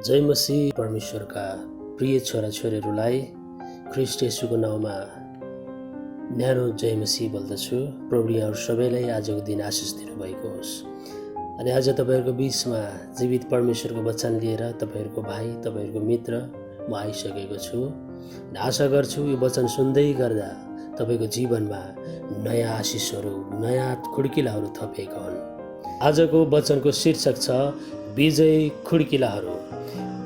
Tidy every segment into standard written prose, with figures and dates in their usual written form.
जय मसीह। परमेश्वरका प्रिय छोराछोरीहरूलाई ख्रीष्ट येशूको नाउँमा न्यानो जय मसीह बोल्दछु। प्रभु यहाँहरू सबैलाई आजको दिन आशिष दिनुभएको होस्। अनि आज तपाईँहरूको बिचमा जीवित परमेश्वरको वचन लिएर तपाईँहरूको भाइ, तपाईँहरूको मित्र म आइसकेको छु। आशा गर्छु यो वचन सुन्दै गर्दा तपाईँको जीवनमा नयाँ आशिषहरू, नयाँ खुड्किलाहरू थपिएका हुन्। आजको वचनको शीर्षक छ विजय खुड्किलाहरू।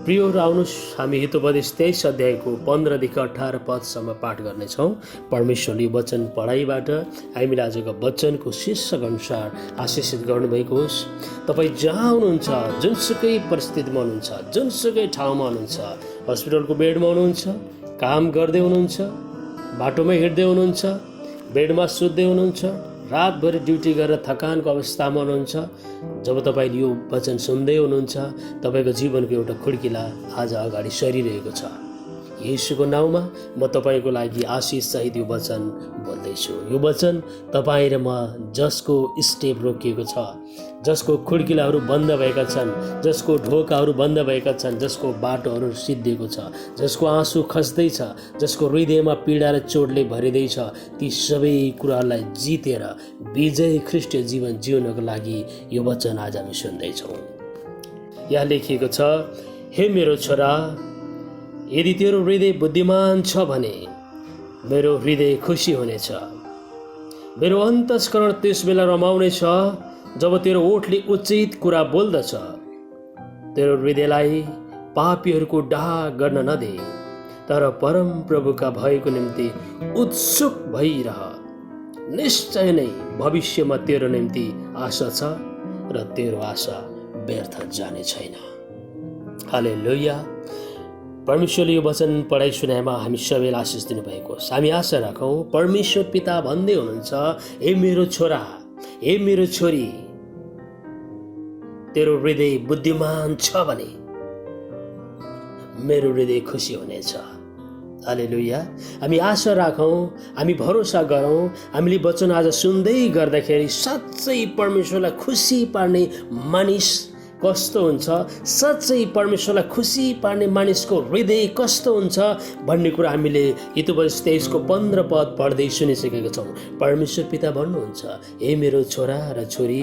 प्रियहरू, आउनुहोस् हामी हितोपदेश 23 अध्यायको 15देखि 18 पदसम्म पाठ गर्नेछौँ। परमेश्वरले वचन पढाइबाट हामीले आजको वचनको शीर्षक अनुसार आशिषित गर्नुभएको होस्। तपाईँ जहाँ हुनुहुन्छ, जुनसुकै परिस्थितिमा हुनुहुन्छ, जुनसुकै ठाउँमा हुनुहुन्छ, हस्पिटलको बेडमा हुनुहुन्छ, काम गर्दै हुनुहुन्छ, बाटोमा हिँड्दै हुनुहुन्छ, बेडमा सुत्दै हुनुहुन्छ, रातभरि ड्युटी गरेर थकानको अवस्थामा हुनुहुन्छ, जब तपाईँले यो वचन सुन्दै हुनुहुन्छ, तपाईँको जीवनको एउटा खुड्किला आज अगाडि सरिरहेको छ। येशूको नाउँमा म तपाईँको लागि आशिष सहित यो वचन बोल्दैछु। यो वचन तपाईँ र म जसको स्टेप रोकिएको छ, जसको खुड्किलाहरू बन्द भएका छन्, जसको ढोकाहरू बन्द भएका छन्, जसको बाटोहरू सिद्धिएको छ, जसको आँसु खस्दैछ, जसको हृदयमा पीडा र चोटले भरिँदैछ, ती सबै कुराहरूलाई जितेर विजय ख्रीष्टीय जीवन जिउनको लागि यो वचन आज हामी सुन्दैछौँ। यहाँ लेखिएको छ, हे मेरो छोरा, यदि तेरो हृदय बुद्धिमान छ भने मेरो हृदय खुसी हुनेछ। मेरो अन्तस्करण त्यस बेला रमाउनेछ जब तेरो ओठले उचित कुरा बोल्दछ। तेरो हृदयलाई पापीहरूको डाह गर्न नदे, तर परम प्रभुका भएको निम्ति उत्सुक भइरह। निश्चय नै भविष्यमा तेरो निम्ति आशा छ र तेरो आशा व्यर्थ जाने छैन। हालेलुया। परमेश्वरले यो वचन पढाइ सुनाएमा हामी सबैलाई आशिष दिनुभएको होस्। हामी आशा राखौँ परमेश्वर पिता भन्दै हुनुहुन्छ, हे मेरो छोरा, हे मेरो छोरी, तेरो हृदय बुद्धिमान छ भने मेरो हृदय खुसी हुनेछ। हालेलुया। हामी आशा राखौँ, हामी भरोसा गरौँ, हामीले वचन आज सुन्दै गर्दाखेरि साँच्चै परमेश्वरलाई खुसी पार्ने मानिस कस्तो हुन्छ, साँच्चै परमेश्वरलाई खुसी पार्ने मानिसको हृदय कस्तो हुन्छ भन्ने कुरा हामीले हितोपदेश 23 को 15 पद पढ्दै सुनिसकेका छौँ। परमेश्वर पिता भन्नुहुन्छ, हे मेरो छोरा र छोरी,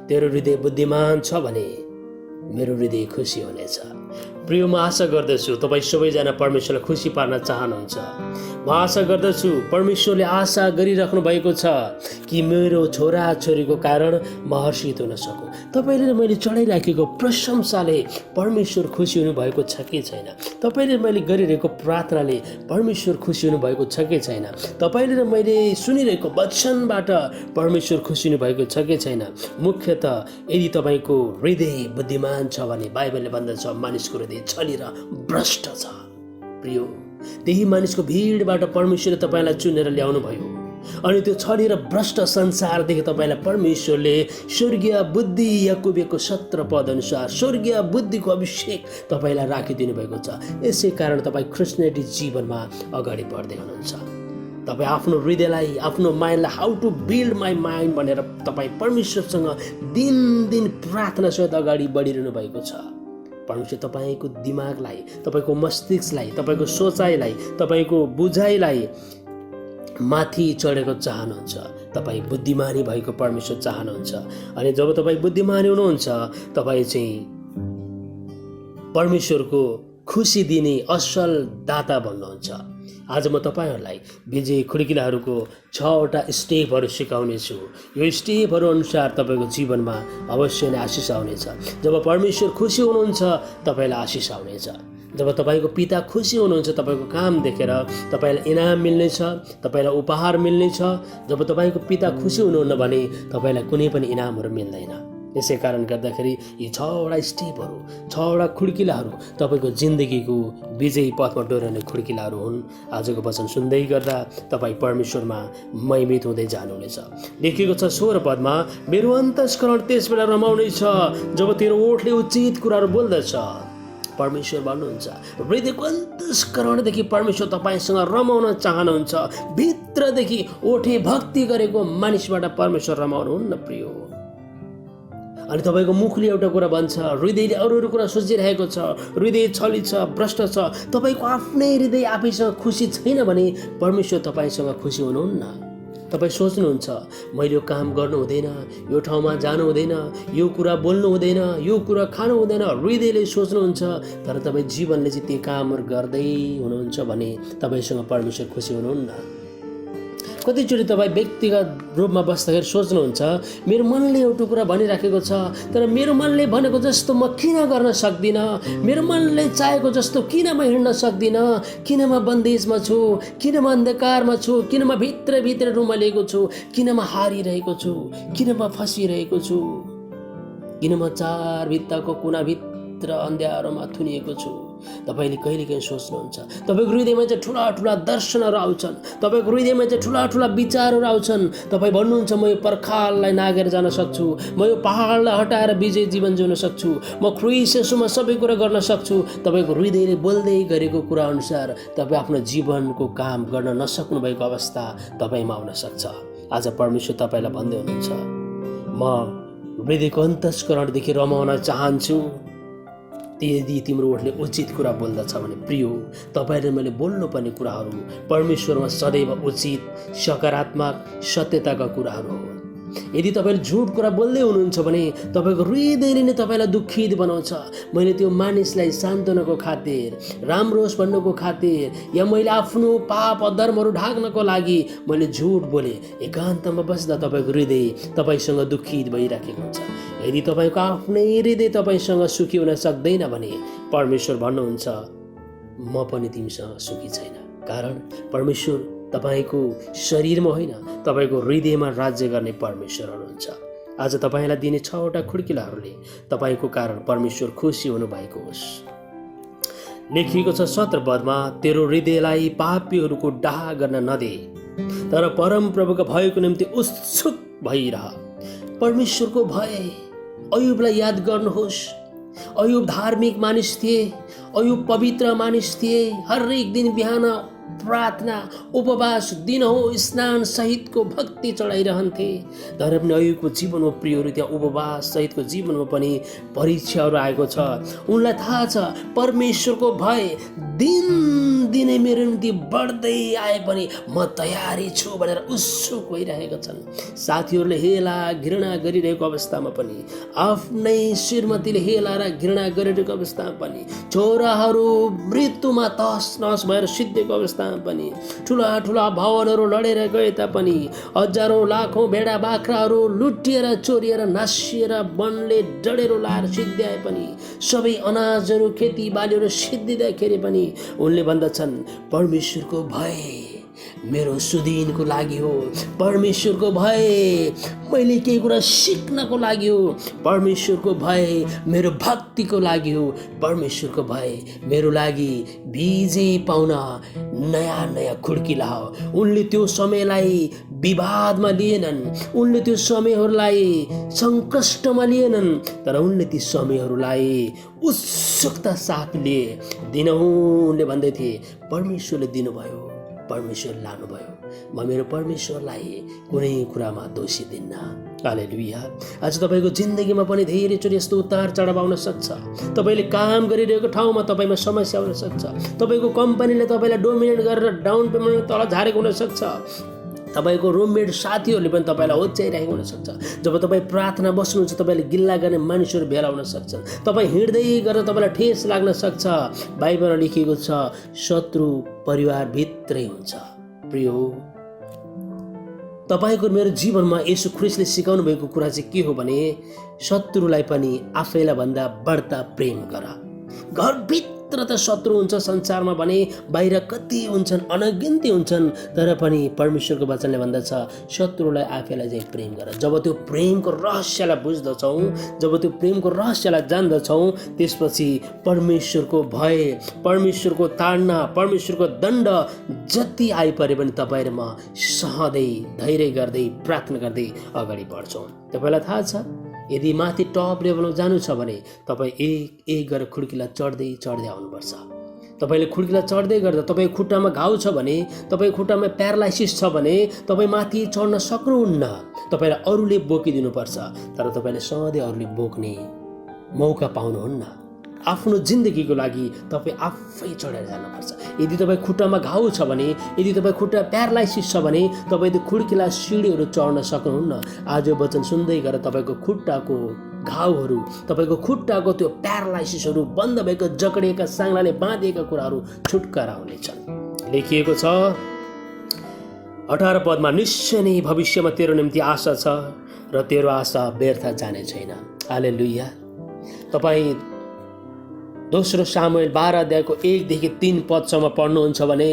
तेरो हृदय बुद्धिमान छ भने मेरो हृदय खुसी हुनेछ। प्रिय, म आशा गर्दछु तपाईँ सबैजना परमेश्वरलाई खुसी पार्न चाहनुहुन्छ। म आशा गर्दछु परमेश्वरले आशा गरिराख्नु भएको छ कि मेरो छोरा छोरीको कारण म हर्षित हुन सकूँ। तपाईँले मैले चढाइराखेको प्रशंसाले परमेश्वर खुसी हुनुभएको छ कि छैन? तपाईँले मैले गरिरहेको प्रार्थनाले परमेश्वर खुसी हुनुभएको छ कि छैन? तपाईँले र मैले सुनिरहेको वचनबाट परमेश्वर खुसी हुनुभएको छ कि छैन? मुख्यतः यदि तपाईँको हृदय बुद्धिमान छ भने बाइबलले भन्दछ मानिसको हृदय छली र भ्रष्ट छ। प्रियो, त्यही मानिसको भिडबाट परमेश्वरले तपाईँलाई चुनेर ल्याउनु भयो अनि त्यो छली र भ्रष्ट संसारदेखि तपाईँलाई परमेश्वरले स्वर्गीय बुद्धि, याकुबको 17 पद अनुसार स्वर्गीय बुद्धिको अभिषेक तपाईँलाई राखिदिनु भएको छ। यसै कारण तपाईँ क्रिस्चियनिटी जीवनमा अगाडि बढ्दै हुनुहुन्छ। तपाईँ आफ्नो हृदयलाई, आफ्नो माइन्डलाई how to build my mind भनेर तपाईँ परमेश्वरसँग दिन प्रार्थनासहित अगाडि बढिरहनु भएको छ। परमेश्वर तपाईँको दिमागलाई, तपाईँको मस्तिष्कलाई, तपाईँको सोचाइलाई, तपाईँको बुझाइलाई माथि चढेको चाहनुहुन्छ। तपाईँ बुद्धिमानी भएको परमेश्वर चाहनुहुन्छ। अनि जब तपाईँ बुद्धिमानी हुनुहुन्छ, तपाईँ चाहिँ परमेश्वरको खुसी दिने असल दाता बन्नुहुन्छ। आज म तपाईँहरूलाई विजय खुड्किलाहरूको 6वटा स्टेपहरू सिकाउनेछु। यो स्टेपहरू अनुसार तपाईँको जीवनमा अवश्य नै आशिष आउनेछ। जब परमेश्वर खुसी हुनुहुन्छ, तपाईँलाई आशिष आउनेछ। जब तपाईँको पिता खुसी हुनुहुन्छ, तपाईँको काम देखेर तपाईँलाई इनाम मिल्नेछ, तपाईँलाई उपहार मिल्नेछ। जब तपाईँको पिता खुसी हुनुहुन्न भने तपाईँलाई कुनै पनि इनामहरू मिल्दैन। यसै कारण गर्दाखेरि यी 6वटा स्टेपहरू, 6वटा खुड्किलाहरू तपाईँको जिन्दगीको विजयी पथमा डोर्याउने खुड्किलाहरू हुन्। आजको वचन सुन्दै गर्दा तपाईँ परमेश्वरमा महिमित हुँदै जानुहुनेछ। लेखिएको छ 16 पदमा, मेरो अन्तस्करण त्यस बेला रमाउनेछ जब तेरो ओठले उचित कुराहरू बोल्दछ। परमेश्वर भन्नुहुन्छ, हृदयको अन्तस्करणदेखि परमेश्वर तपाईँसँग रमाउन चाहनुहुन्छ। भित्रदेखि ओठे भक्ति गरेको मानिसबाट परमेश्वर रमाउनुहुन्न। प्रियो, अनि तपाईँको मुखले एउटा कुरा भन्छ, हृदयले अरू अरू कुरा सोचिरहेको छ, हृदय छली छ, भ्रष्ट छ, तपाईँको आफ्नै हृदय आफैसँग खुसी छैन भने परमेश्वर तपाईँसँग खुसी हुनुहुन्न। तपाईँ सोच्नुहुन्छ मैले यो काम गर्नु हुँदैन, यो ठाउँमा जानु हुँदैन, यो कुरा बोल्नु हुँदैन, यो कुरा खानु हुँदैन, हृदयले सोच्नुहुन्छ, तर तपाईँ जीवनले चाहिँ त्यो कामहरू गर्दै हुनुहुन्छ भने तपाईँसँग परमेश्वर खुसी हुनुहुन्न। कतिचोटि तपाईँ व्यक्तिगत रूपमा बस्दाखेरि सोच्नुहुन्छ मेरो मनले एउटा कुरा भनिराखेको छ, तर मेरो मनले भनेको जस्तो म किन गर्न सक्दिनँ, मेरो मनले चाहेको जस्तो किन म हिँड्न सक्दिनँ, किन म बन्देजमा छु, किन म अन्धकारमा छु, किन म भित्र रुमलेको छु, किन म हारिरहेको छु, किन म फसिरहेको छु, किन म चार भित्ताको कुनाभित्र अन्ध्यारोमा थुनिएको छु। तपाईँले कहिलेकाहीँ सोच्नुहुन्छ, तपाईँको हृदयमा चाहिँ ठुला ठुला दर्शनहरू आउँछन्, तपाईँको हृदयमा चाहिँ ठुला ठुला विचारहरू आउँछन्। तपाईँ भन्नुहुन्छ म यो पर्खाललाई नागेर जान सक्छु, म यो पहाडलाई हटाएर विजय जीवन जिउन सक्छु, म ख्रिस्ट येशूमा सबै कुरा गर्न सक्छु। तपाईँको हृदयले बोल्दै गरेको कुरा अनुसार तपाईँ आफ्नो जीवनको काम गर्न नसक्नु भएको अवस्था तपाईँमा आउन सक्छ। आज परमेश्वर तपाईँलाई भन्दै हुनुहुन्छ म हृदयको अन्तस्करणदेखि रमाउन चाहन्छु। यदि तिम्रो ओठले उचित कुरा बोल्दछ भने प्रिय तपाईँले मैले बोल्नुपर्ने कुराहरू परमेश्वरमा सदैव उचित सकारात्मक सत्यताका कुराहरू हो। यदि तपाईँले झुट कुरा बोल्दै हुनुहुन्छ भने तपाईँको हृदयले नै तपाईँलाई दुखित बनाउँछ। मैले त्यो मानिसलाई सान्त्वनाको खातिर, राम्रो होस् भन्नुको खातिर, या मैले आफ्नो पाप अधर्महरू ढाक्नको लागि मैले झुट बोले, एकान्तमा बस्दा तपाईँको हृदय तपाईँसँग दुखित भइराखेको हुन्छ। यदि तपाईँको आफ्नै हृदय तपाईँसँग सुखी हुन सक्दैन भने परमेश्वर भन्नुहुन्छ म पनि तिमीसँग सुखी छैन। कारण परमेश्वर तपाईँको शरीरमा होइन, तपाईँको हृदयमा राज्य गर्ने परमेश्वर हुनुहुन्छ। आज तपाईँलाई दिने 6वटा खुड्किलाहरूले तपाईँको कारण परमेश्वर खुसी हुनुभएको होस्। लेखिएको छ 17 पदमा, तेरो हृदयलाई पापीहरूको डाह गर्न नदे, तर परमप्रभुको भयको निम्ति उत्सुक भइरह। परमेश्वरको भय, अयुबलाई याद गर्नुहोस्। अयुब धार्मिक मानिस थिए, अयुब पवित्र मानिस थिए। हरेक दिन बिहान प्रार्थना, उपवास, दिनहुँ स्नान सहितको भक्ति चढाइरहन्थे। तर पनि अयुबको जीवनमा प्रियहरू त्यहाँ उपवास सहितको जीवनमा पनि परीक्षाहरू आएको छ। उनलाई थाहा छ परमेश्वरको भय दिनदिनै मेरो निम्ति बढ्दै आए पनि म तयारी छु भनेर उत्सुक भइरहेका छन्। साथीहरूले हेला घृणा गरिरहेको अवस्थामा पनि, आफ्नै श्रीमतीले हेला र घृणा गरिरहेको अवस्थामा पनि, छोराहरू मृत्युमा तहस नहस भएर सिद्धिएको अवस्थामा पनि, ठुला ठुला भवनहरू लडेर गए तापनि, हजारौं लाखौं भेडा बाख्राहरू लुटिएर चोरिएर नासिएर वनले डढेरो लाएर सिद्ध्याए पनि, सबै अनाजहरू खेतीबालीहरू सिद्धिँदाखेरि पनि उनले भन्दछन् परमेश्वरको भय मेरो सुदिनको लागि हो, परमेश्वरको भय मैले केही कुरा सिक्नको लागि हो, परमेश्वरको भय मेरो भक्तिको लागि हो, परमेश्वरको भय मेरो लागि विजय पाउन नयाँ नयाँ खुड्किला हो। उनले त्यो समयलाई विवादमा लिएनन्, उनले त्यो समयहरूलाई सङ्कष्टमा लिएनन्, तर उनले ती समयहरूलाई उत्सुकता साथ लिए। दिनहुँ उनले भन्दै थिए परमेश्वरले दिनुभयो, परमेश्वर लानुभयो, म मेरो परमेश्वरलाई कुनै कुरामा दोषी दिन्न। हालेलुया। आज तपाईँको जिन्दगीमा पनि धेरैचोटि यस्तो उतार चढाव आउन सक्छ। तपाईँले काम गरिरहेको ठाउँमा तपाईँमा समस्या आउन सक्छ। तपाईँको कम्पनीले तपाईँलाई डोमिनेट गरेर डाउन पेमेन्ट तल झारेको हुनसक्छ। तपाईँको रुममेट साथीहरूले पनि तपाईँलाई होच्याइरहेको हुनसक्छ। जब तपाईँ प्रार्थना बस्नुहुन्छ तपाईँले गिल्ला गर्ने मानिसहरू भेला हुन सक्छन्। तपाईँ हिँड्दै गरेर तपाईँलाई ठेस लाग्न सक्छ। बाइबलमा लेखिएको छ शत्रु परिवारभित्रै हुन्छ। प्रिय तपाईँको मेरो जीवनमा येशू ख्रिस्टले सिकाउनु भएको कुरा चाहिँ के हो भने शत्रुलाई पनि आफैलाई भन्दा बढ्ता प्रेम गर। घरभित्र त शत्रु हुन्छ संसारमा भने बाहिर कति हुन्छन्, अनगिन्ती हुन्छन्, तर पनि परमेश्वरको वचनले भन्दछ शत्रुलाई आफैलाई चाहिँ प्रेम गर। जब त्यो प्रेमको रहस्यलाई बुझ्दछौँ, जब त्यो प्रेमको रहस्यलाई जान्दछौँ, त्यसपछि परमेश्वरको भय, परमेश्वरको ताडना, परमेश्वरको दण्ड जति आइपरे पनि तपाईँ र म सहँदै धैर्य गर्दै प्रार्थना गर्दै अगाडि बढ्छौँ। तपाईँलाई थाहा छ यदि माथि टप लेभलमा जानु छ भने तपाईँ एक एक गरेर खुड्किला चढ्दै चढ्दै आउनुपर्छ। तपाईले खुड्किला चढ्दै गर्दा तपाईको खुट्टामा घाउ छ भने, तपाईको खुट्टामा प्यारालाइसिस छ भने तपाई माथि चढ्न सक्नुहुन्न। तपाईलाई अरूले बोकिदिनुपर्छ, तर तपाईले सधैँ अरूले बोक्ने मौका पाउनुहुन्न। आफ्नो जिन्दगीको लागि तपाईँ आफै चढेर जानुपर्छ। यदि तपाईँ खुट्टामा घाउ छ भने, यदि तपाईँ खुट्टा प्यारालाइसिस छ भने तपाईँ त्यो खुड्किला सिँढीहरू चढ्न सक्नुहुन्न। आज वचन सुन्दै गरेर तपाईँको खुट्टाको घाउहरू, तपाईँको खुट्टाको त्यो प्यारालाइसिसहरू, बन्द भएको जकडिएका साङ्लाले बाँधिएका कुराहरू छुटकारा हुनेछन्। लेखिएको छ 18 पदमा, निश्चय नै भविष्यमा तेरो निम्ति आशा छ र तेरो आशा व्यर्थ जाने छैन। हालेलुया। तपाईँ दोस्रो सामुएल 12 अध्यायको 1 देखि 3 पदसम्म पढ्नुहुन्छ भने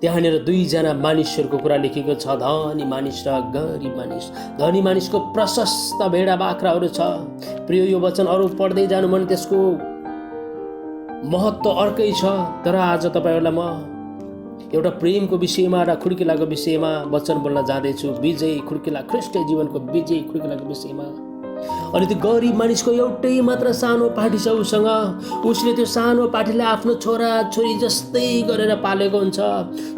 त्यहाँनिर 2 जना मानिसहरूको कुरा लेखेको छ, धनी मानिस र गरिब मानिस। धनी मानिसको प्रशस्त भेडा बाख्राहरू छ। प्रिय, यो वचन अरू पढ्दै जानु भने त्यसको महत्त्व अर्कै छ। तर आज तपाईँहरूलाई म एउटा प्रेमको विषयमा र खुड्किलाको विषयमा वचन बोल्न जाँदैछु। विजय खुड्किला, ख्रीष्ट जीवनको विजय खुड्किलाको विषयमा। अनि त्यो गरिब मानिसको एउटै मात्र सानो पाठी छ उसँग। उसले त्यो सानो पाठीलाई आफ्नो छोरा छोरी जस्तै गरेर पालेको हुन्छ।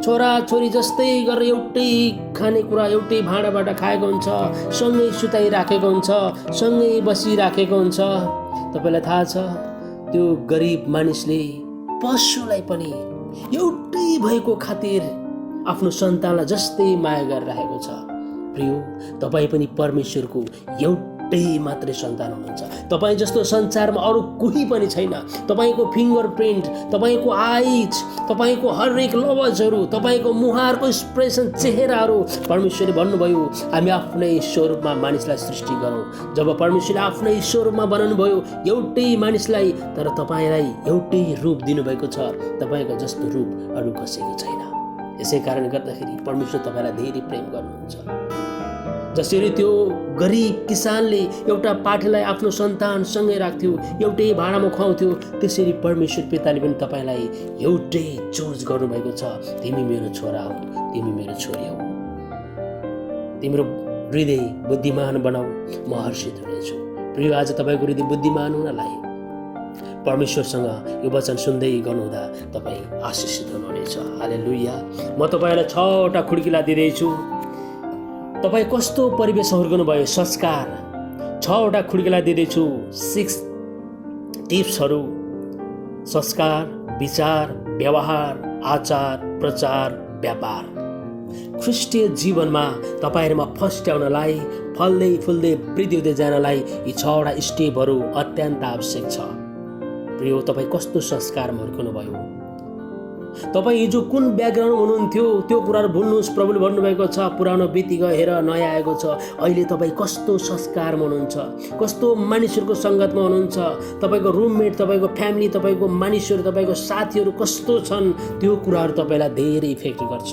छोरा छोरी जस्तै गरेर एउटै खानेकुरा, एउटै भाँडाबाट खाएको हुन्छ, सँगै सुताइराखेको हुन्छ, सँगै बसिराखेको हुन्छ। तपाईँलाई थाहा छ, त्यो गरिब मानिसले पशुलाई पनि एउटै भएको खातिर आफ्नो सन्तानलाई जस्तै माया गरिरहेको छ। प्रिय, तपाईँ पनि परमेश्वरको एउटै मात्रै सन्तान हुनुहुन्छ। तपाईँ जस्तो संसारमा अरू कोही पनि छैन। तपाईँको फिङ्गर प्रिन्ट, तपाईँको आइज, तपाईँको हरेक लवजहरू, तपाईँको मुहारको एक्सप्रेसन, चेहराहरू, परमेश्वरले भन्नुभयो हामी आफ्नै स्वरूपमा मानिसलाई सृष्टि गरौँ। जब परमेश्वरले आफ्नै स्वरूपमा बनाउनु भयो एउटै मानिसलाई, तर तपाईँलाई एउटै रूप दिनुभएको छ। तपाईँको जस्तो रूप अरू कसैको छैन। यसै कारण गर्दाखेरि परमेश्वर तपाईँलाई धेरै प्रेम गर्नुहुन्छ। जसरी त्यो गरिब किसानले एउटा पाठीलाई आफ्नो सन्तानसँगै राख्थ्यो, एउटै भाँडामा खुवाउँथ्यो, त्यसरी परमेश्वर पिताले पनि तपाईँलाई एउटै चुज गर्नुभएको छ। तिमी मेरो छोरा हौ, तिमी मेरो छोरी हौ। तिम्रो हृदय बुद्धिमान बनाऊ, म हर्षित हुनेछु। प्रिय, आज तपाईँको हृदय बुद्धिमान हुनलाई परमेश्वरसँग यो वचन सुन्दै गर्नुहुँदा तपाईँ आशीषित हुनुहुनेछ। हालेलुया। म तपाईँलाई 6वटा खुड्किला दिँदैछु। तपाईँ कस्तो परिवेश हुर्कनु भयो? संस्कार। 6वटा खुड्किला दिँदैछु, 6 टिप्सहरू। संस्कार, विचार, व्यवहार, आचार, प्रचार, व्यापार। ख्रिस्टीय जीवनमा तपाईँहरूमा फस्ट्याउनलाई, फल्दै फुल्दै वृद्धि हुँदै जानलाई यी 6वटा स्टेपहरू अत्यन्त आवश्यक छ। प्रिय, तपाईँ कस्तो संस्कारमा हुर्कनु भयो? तपाईँ हिजो कुन ब्याकग्राउन्ड हुनुहुन्थ्यो त्यो कुराहरू भुल्नुहोस्। प्रभुले भन्नुभएको छ पुरानो बिति गयो, हेर नयाँ आएको छ। अहिले तपाईँ कस्तो संस्कारमा हुनुहुन्छ, कस्तो मानिसहरूको सङ्गतमा हुनुहुन्छ, तपाईँको रुममेट, तपाईँको फ्यामिली, तपाईँको मानिसहरू, तपाईँको साथीहरू कस्तो छन्, त्यो कुराहरू तपाईँलाई धेरै इफेक्ट गर्छ।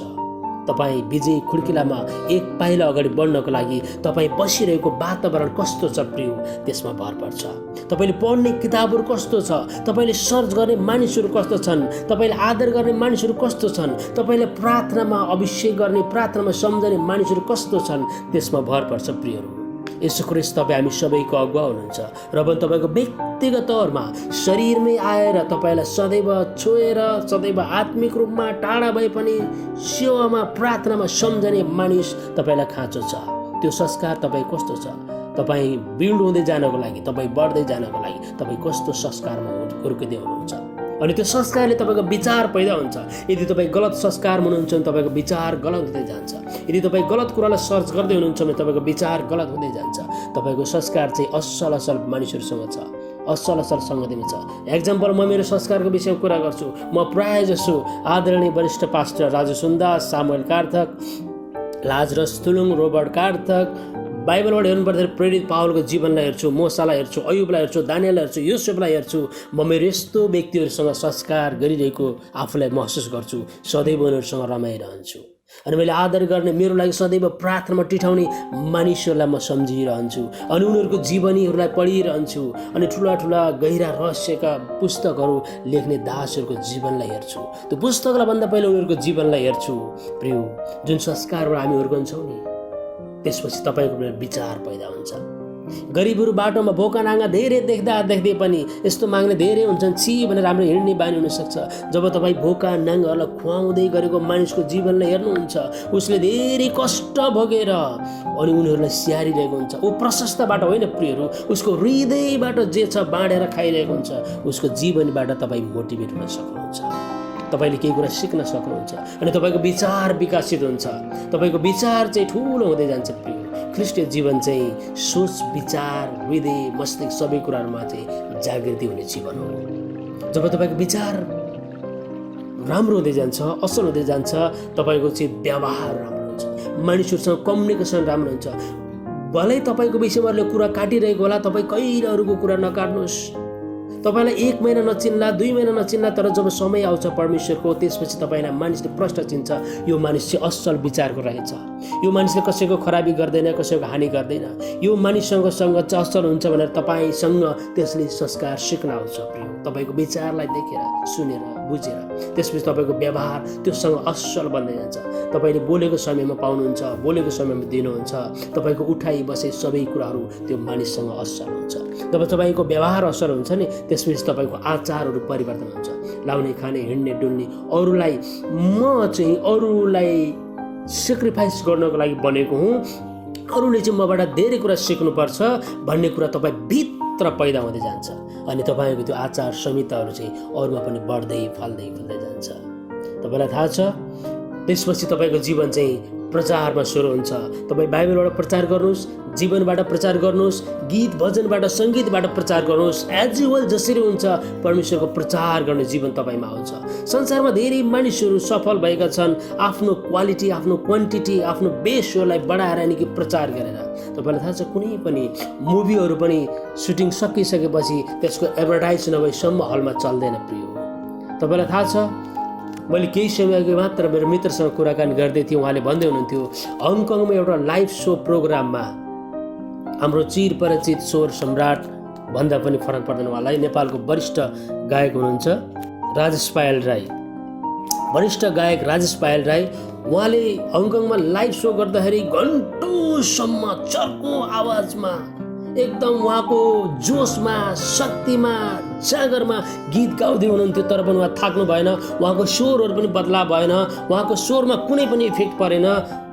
तपाईँ विजय खुड्किलामा एक पाइला अगाडि बढ्नको लागि तपाईँ बसिरहेको वातावरण कस्तो छ प्रिय, त्यसमा भर पर्छ। तपाईँले पढ्ने किताबहरू कस्तो छ, तपाईँले सर्च गर्ने मानिसहरू कस्तो छन्, तपाईँले आदर गर्ने मानिसहरू कस्तो छन्, तपाईँले प्रार्थनामा अभिषेक गर्ने, प्रार्थनामा सम्झने मानिसहरू कस्तो छन्, त्यसमा भर पर्छ प्रियहरू। यसो ख्रीष्ट तपाईँ हामी सबैको अगुवा हुनुहुन्छ र पनि तपाईँको व्यक्तिगत तौरमा शरीरमै आएर तपाईँलाई सदैव छोएर, सदैव आत्मिक रूपमा टाढा भए पनि सेवामा, प्रार्थनामा सम्झने मानिस तपाईँलाई खाँचो छ। त्यो संस्कार तपाईँ कस्तो छ? तपाईँ बिल्ड हुँदै जानको लागि, तपाईँ बढ्दै जानको लागि तपाईँ कस्तो संस्कारमा हुर्किँदै हुनुहुन्छ? अनि त्यो संस्कारले तपाईँको विचार पैदा हुन्छ। यदि तपाईँ गलत संस्कारमा हुनुहुन्छ भने तपाईँको विचार गलत हुँदै जान्छ। यदि तपाईँ गलत कुरालाई सर्च गर्दै हुनुहुन्छ भने तपाईँको विचार गलत हुँदै जान्छ। तपाईँको संस्कार चाहिँ असल असल मानिसहरूसँग छ, असल असल सङ्गतिमा छ। एक्जाम्पल, म मेरो संस्कारको विषयमा कुरा गर्छु। म प्रायः जसो आदरणीय वरिष्ठ pastor Raju Sundas, Samuel Karthak, Lazarus Tulung, Robert Karthak, बाइबलबाट हेर्नुपर्दाखेरि प्रेरित पावलको जीवनलाई हेर्छु, मोसालाई हेर्छु, अयुबलाई हेर्छु, दानियललाई हेर्छु, योसेफलाई हेर्छु। म मेरो यस्तो व्यक्तिहरूसँग संस्कार गरिरहेको आफूलाई महसुस गर्छु। सदैव उनीहरूसँग रमाइरहन्छु। अनि मैले आदर गर्ने, मेरो लागि सदैव प्रार्थनामा टिठाउने मानिसहरूलाई म सम्झिरहन्छु। अनि उनीहरूको जीवनीहरूलाई पढिरहन्छु। अनि ठुला ठुला गहिरा रहस्यका पुस्तकहरू लेख्ने दासहरूको जीवनलाई हेर्छु। त्यो पुस्तकलाई भन्दा पहिला उनीहरूको जीवनलाई हेर्छु। प्रिय, जुन संस्कारबाट हामी हुर्कन्छौँ नि, त्यसपछि तपाईँको विचार पैदा हुन्छ। गरिबहरू बाटोमा भोका नाङ्गा धेरै देख्दै पनि यस्तो माग्ने धेरै हुन्छन्, छि भनेर हाम्रो हिँड्ने बानी हुनसक्छ। जब तपाईँ भोका नाङ्गाहरूलाई खुवाउँदै गरेको मानिसको जीवनलाई हेर्नुहुन्छ, उसले धेरै कष्ट भोगेर अनि उनीहरूलाई स्याहारिरहेको हुन्छ। ऊ प्रशस्त बाटो होइन प्रियहरू, उसको हृदयबाट जे छ बाँडेर खाइरहेको हुन्छ। उसको जीवनबाट तपाईँ मोटिभेट हुन सक्नुहुन्छ, तपाईँले केही कुरा सिक्न सक्नुहुन्छ अनि तपाईँको विचार विकसित हुन्छ, तपाईँको विचार चाहिँ ठुलो हुँदै जान्छ। प्रिय ख्रिस्टीय जीवन चाहिँ सोच, विचार, हृदय, मस्तिष्क सबै कुराहरूमा चाहिँ जागृति हुने जीवन हो। जब तपाईँको विचार राम्रो हुँदै जान्छ, असल हुँदै जान्छ, तपाईँको चाहिँ व्यवहार राम्रो हुन्छ, मानिसहरूसँग कम्युनिकेसन राम्रो हुन्छ। भलै तपाईँको विषयमा कुरा काटिरहेको होला, तपाईँ कहिले अरूको कुरा नकाट्नुहोस्। तपाईँलाई 1 महिना नचिन्ला, 2 महिना नचिन्ला, तर जब समय आउँछ परमेश्वरको, त्यसपछि तपाईँलाई मानिसले प्रष्ट चिन्छ, यो मानिस चाहिँ असल विचारको रहेछ, यो मानिसले कसैको खराबी गर्दैन, कसैको हानि गर्दैन, यो मानिससँग चाहिँ असल हुन्छ भनेर तपाईँसँग त्यसले संस्कार सिक्न आउँछ। प्रिय तपाईँको विचारलाई देखेर, सुनेर, बुझेर त्यसपछि तपाईँको व्यवहार त्योसँग असल बन्दै जान्छ। तपाईँले बोलेको समयमा पाउनुहुन्छ, बोलेको समयमा दिनुहुन्छ, तपाईँको उठाइ बसाइ सबै कुराहरू त्यो मानिससँग असल हुन्छ। जब तपाईँको व्यवहार असल हुन्छ नि, त्यसपछि तपाईँको आचारहरू परिवर्तन हुन्छ। लाउने, खाने, हिँड्ने, डुल्ने, अरूलाई सेक्रिफाइस गर्नको लागि बनेको हुँ, अरूले चाहिँ मबाट धेरै कुरा सिक्नुपर्छ भन्ने कुरा तपाईँ भित्र पैदा हुँदै जान्छ अनि तपाईँको त्यो आचार संहिताहरू चाहिँ अरूमा पनि बढ्दै फल्दै जान्छ। तपाईँलाई थाहा छ, त्यसपछि तपाईँको जीवन चाहिँ प्रचारमा सुरु हुन्छ। तपाईँ बाइबलबाट प्रचार गर्नुहोस्, जीवनबाट प्रचार गर्नुहोस्, गीत भजनबाट, सङ्गीतबाट प्रचार गर्नुहोस्। एज युजुअल जसरी हुन्छ परमेश्वरको प्रचार गर्ने जीवन तपाईँमा आउँछ। संसारमा धेरै मानिसहरू सफल भएका छन् आफ्नो क्वालिटी, आफ्नो क्वान्टिटी, आफ्नो बेसहरूलाई बढाएर नि कि प्रचार गरेर। तपाईँलाई थाहा छ, कुनै पनि मुभीहरू पनि सुटिङ सकिसकेपछि त्यसको एडभर्टाइज नभएसम्म हलमा चल्दैन। प्रिय तपाईँलाई थाहा छ, मैले केही समय अघि मात्र मेरो मित्रसँग कुराकानी गर्दै थिएँ। उहाँले भन्दै हुनुहुन्थ्यो, हङकङमा एउटा लाइभ सो प्रोग्राममा हाम्रो चिरपरिचित स्वर सम्राट भन्दा पनि फरक पर्दैन उहाँलाई, नेपालको वरिष्ठ गायक हुनुहुन्छ राजेश पायल राई, वरिष्ठ गायक राजेश पायल राई, उहाँले हङकङमा लाइभ सो गर्दाखेरि घन्टौँसम्म चर्को आवाजमा एकदम उहाँको जोसमा, शक्तिमा, जागरमा गीत गाउँदै हुनुहुन्थ्यो। तर पनि उहाँ थाक्नु भएन, उहाँको स्वरहरू पनि बदला भएन, उहाँको स्वरमा कुनै पनि इफेक्ट परेन।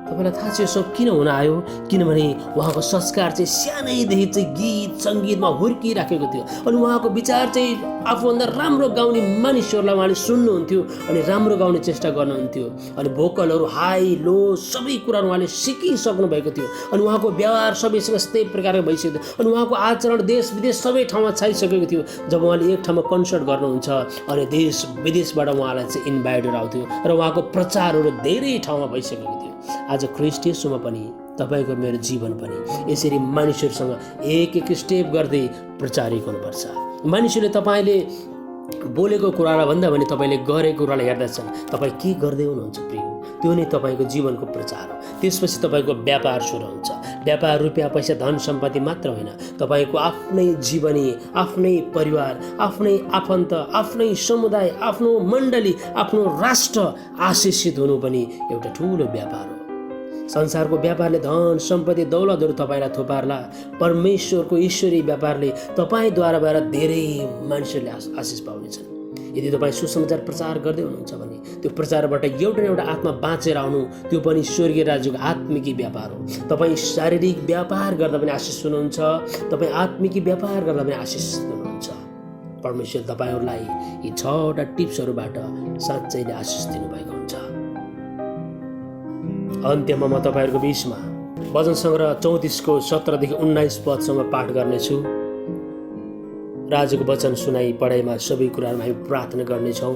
तपाईँलाई थाहा छ यो सब किन हुन आयो? किनभने उहाँको संस्कार चाहिँ सानैदेखि चाहिँ गीत सङ्गीतमा हुर्किराखेको थियो अनि उहाँको विचार चाहिँ आफूभन्दा राम्रो गाउने मानिसहरूलाई उहाँले सुन्नुहुन्थ्यो अनि राम्रो गाउने चेष्टा गर्नुहुन्थ्यो अनि भोकलहरू हाई लो सबै कुराहरू उहाँले सिकिसक्नु भएको थियो अनि उहाँको व्यवहार सबैसँग त्यही प्रकारको भइसक्यो थियो अनि उहाँको आचरण देश विदेश सबै ठाउँमा छाइसकेको थियो। जब उहाँले एक ठाउँमा कन्सर्ट गर्नुहुन्छ अनि देश विदेशबाट उहाँलाई चाहिँ इन्भाइटहरू आउँथ्यो र उहाँको प्रचारहरू धेरै ठाउँमा भइसकेको थियो। आज ख्रिस्ट येशूमा पनि तपाईँको मेरो जीवन पनि यसरी मानिसहरूसँग एक एक स्टेप गर्दै प्रचारित हुनुपर्छ। मानिसहरूले तपाईँले बोलेको कुरालाई भन्दा भने तपाईँले गरेको कुरालाई हेर्दछन्। तपाईँ के गर्दै हुनुहुन्छ प्रिय, त्यो नै तपाईँको जीवनको प्रचार हो। त्यसपछि तपाईँको व्यापार सुरु हुन्छ। व्यापार रुपियाँ पैसा धन सम्पत्ति मात्र होइन, तपाईँको आफ्नै जीवनी, आफ्नै परिवार, आफ्नै आफन्त, आफ्नै समुदाय, आफ्नो मण्डली, आफ्नो राष्ट्र आशिषित हुनु पनि एउटा ठुलो व्यापार हो। संसारको व्यापारले धन सम्पत्ति दौलतहरू तपाईँलाई थोपार्ला, परमेश्वरको ईश्वरीय व्यापारले तपाईँद्वारा भएर धेरै मानिसहरूले आशिष पाउनेछन्। यदि तपाईँ सुसमाचार प्रचार गर्दै हुनुहुन्छ भने त्यो प्रचारबाट एउटा न एउटा आत्मा बाँचेर आउनु त्यो पनि स्वर्गीय राज्यको आत्मिकी व्यापार हो। तपाईँ शारीरिक व्यापार गर्दा पनि आशिष हुनुहुन्छ, तपाईँ आत्मिकी व्यापार गर्दा पनि आशिष हुनुहुन्छ। परमेश्वर तपाईँहरूलाई यी 6वटा टिप्सहरूबाट साँच्चै नै आशिष दिनुभएको हुन्छ। अन्त्यमा म तपाईँहरूको बिचमा भजन सङ्ग्रह 34को 17देखि 19 पदसम्म पाठ गर्नेछु। राजाको वचन सुनाई पढाइमा सबै कुराहरूमा हामी प्रार्थना गर्नेछौँ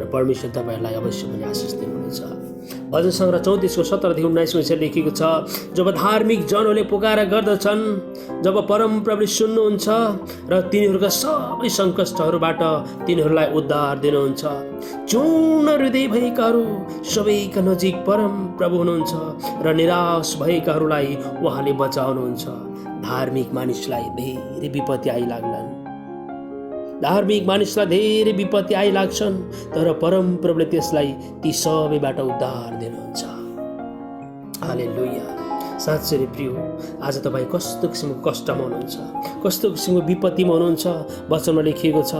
र परमेश्वर तपाईँहरूलाई अवश्य पनि आशिष दिनुहुनेछ। भजन सङ्ग्रह 34को 17देखि 19मा यसरी लेखिएको छ, जब धार्मिक जनहरूले पुकार गर्दछन्, जब परमप्रभुले सुन्नुहुन्छ र तिनीहरूका सबै सङ्कष्टहरूबाट तिनीहरूलाई उद्धार दिनुहुन्छ। चूर्ण हृदय भएकाहरू सबैका नजिक परमप्रभु हुनुहुन्छ र निराश भएकाहरूलाई उहाँले बचाउनुहुन्छ। धार्मिक मानिसलाई धेरै विपत्ति आइलाग्लान्, धार्मिक मानिसलाई धेरै विपत्ति आइलाग्छन्, तर परमप्रभुले त्यसलाई ती सबैबाट उद्धार दिनुहुन्छ। हालेलुया। साँच्चै नै प्रिय, आज तपाईँ कस्तो किसिमको कष्टमा हुनुहुन्छ, कस्तो किसिमको विपत्तिमा हुनुहुन्छ। वचनमा लेखिएको छ,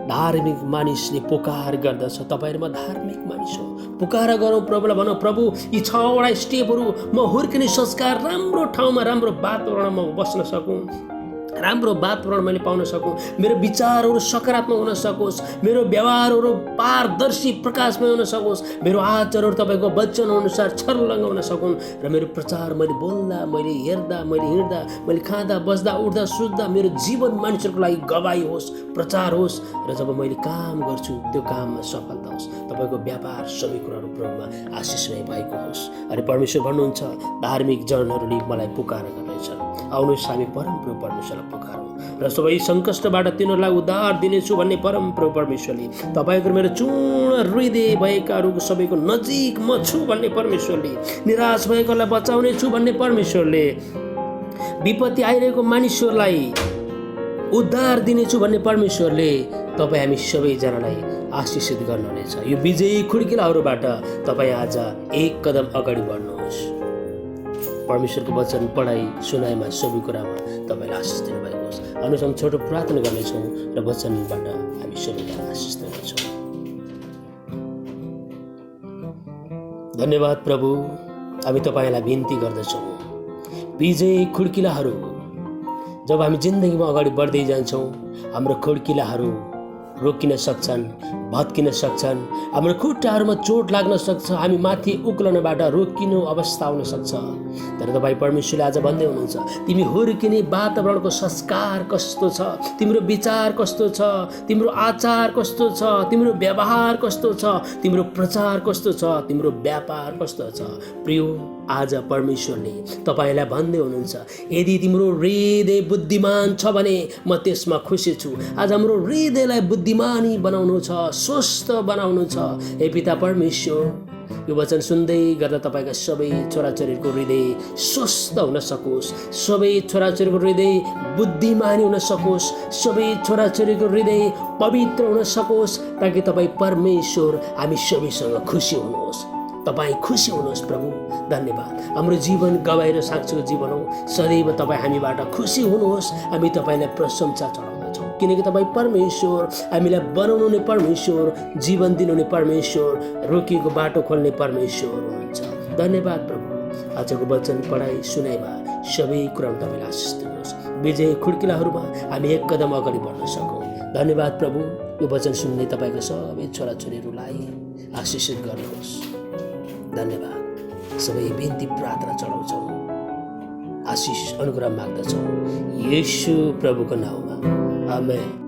धार्मिक मानिसले पुकार गर्दछ। तपाईँहरूमा धार्मिक मानिस हो, पुकार गरौँ प्रभुलाई, भनौँ प्रभु यी 6वटा स्टेपहरू म हुर्किने संस्कार, राम्रो ठाउँमा, राम्रो वातावरणमा बस्न सकूँ, राम्रो वातावरण मैले पाउन सकूँ, मेरो विचारहरू सकारात्मक हुन सकोस्, मेरो व्यवहारहरू पारदर्शी प्रकाशमय हुन सकोस्, मेरो आचरणहरू तपाईँको वचन अनुसार छर्लङ्ग हुन सकुन्, र मेरो प्रचार मैले बोल्दा, मैले हेर्दा, मैले हिँड्दा, मैले खाँदा बस्दा उठ्दा सुत्दा मेरो जीवन मानिसहरूको लागि गवाई होस्, प्रचार होस्, र जब मैले काम गर्छु त्यो काममा सफलता होस्, तपाईँको व्यापार सबै कुराहरू प्रभुमा आशिषमय भएको होस्। अनि परमेश्वर भन्नुहुन्छ, धार्मिक जनहरूले मलाई पुकार गर्दैछन्, आउनुहोस् हामी परमप्रभु परमेश्वरलाई पुकारौँ, र सबै सङ्कष्टबाट तिनीहरूलाई उद्धार दिनेछु भन्ने परमप्रभु परमेश्वरले, तपाईँको मेरो चूर्ण हृदय भएकाहरूको सबैको नजिक म छु भन्ने परमेश्वरले, निराश भएकोलाई बचाउने छु भन्ने परमेश्वरले, विपत्ति आइरहेको मानिसहरूलाई उद्धार दिनेछु भन्ने परमेश्वरले तपाईँ हामी सबैजनालाई आशिषित गर्नुहुनेछ। यो विजयी खुड्किलाहरूबाट तपाईँ आज एक कदम अगाडि बढ्नुहोस्। परमेश्वरको वचन पढाइ सुनाइमा सबै कुरामा तपाईँलाई आशिष दिनुभएको होस्। आउनुहोस् हामी छोटो प्रार्थना गर्नेछौँ र वचनबाट हामी सबैलाई आशिष दिनेछौँ। धन्यवाद प्रभु, हामी तपाईँलाई बिन्ती गर्दछौँ, विजयी खुड्किलाहरू जब हामी जिन्दगीमा अगाडि बढ्दै जान्छौँ, हाम्रो खुड्किलाहरू रोकिन सक्छन्, भत्किन सक्छन्, हाम्रो खुट्टाहरूमा चोट लाग्न सक्छ, हामी माथि उक्लनबाट रोकिनु अवस्था हुन सक्छ। तर तपाईँ परमेश्वरले आज भन्दै हुनुहुन्छ, तिमी हुर्किने वातावरणको संस्कार कस्तो छ, तिम्रो विचार कस्तो छ, तिम्रो आचार कस्तो छ, तिम्रो व्यवहार कस्तो छ, तिम्रो प्रचार कस्तो छ, तिम्रो व्यापार कस्तो छ। प्रिय, आज परमेश्वरले तपाईँलाई भन्दै हुनुहुन्छ, यदि तिम्रो हृदय बुद्धिमान छ भने म त्यसमा खुसी छु। आज हाम्रो हृदयलाई बुद्धिमानी बनाउनु छ, स्वस्थ बनाउनु छ। हे पिता परमेश्वर, यो वचन सुन्दै गर्दा तपाईँका सबै छोराछोरीको हृदय स्वस्थ हुन सकोस्, सबै छोराछोरीको हृदय बुद्धिमानी हुन सकोस्, सबै छोराछोरीको हृदय पवित्र हुन सकोस्, ताकि तपाईँ परमेश्वर हामी सबैसँग खुसी हुनुहोस्, तपाईँ खुसी हुनुहोस्। प्रभु धन्यवाद, हाम्रो जीवन गवाई र साक्षीको जीवन हो, सदैव तपाईँ हामीबाट खुसी हुनुहोस्। हामी तपाईँलाई प्रशंसा चढाउँदछौँ, किनकि तपाईँ परमेश्वर, हामीलाई बनाउनु नै परमेश्वर, जीवन दिनुहुने परमेश्वर, रोकिएको बाटो खोल्ने परमेश्वर हुनुहुन्छ। धन्यवाद प्रभु, आजको वचन पढाइ सुनाइमा सबै कुरामा तपाईँलाई आशिष दिनुहोस्। विजय खुड्किलाहरूमा हामी एक कदम अगाडि बढ्न सकौँ। धन्यवाद प्रभु, यो वचन सुन्ने तपाईँका सबै छोराछोरीहरूलाई आशिषित गर्नुहोस्। धन्यवाद, सबै बिन्ती प्रार्थना चढाउँछौँ, आशिष अनुग्रह माग्दछौँ, येशू प्रभुको नाउँमा, आमेन।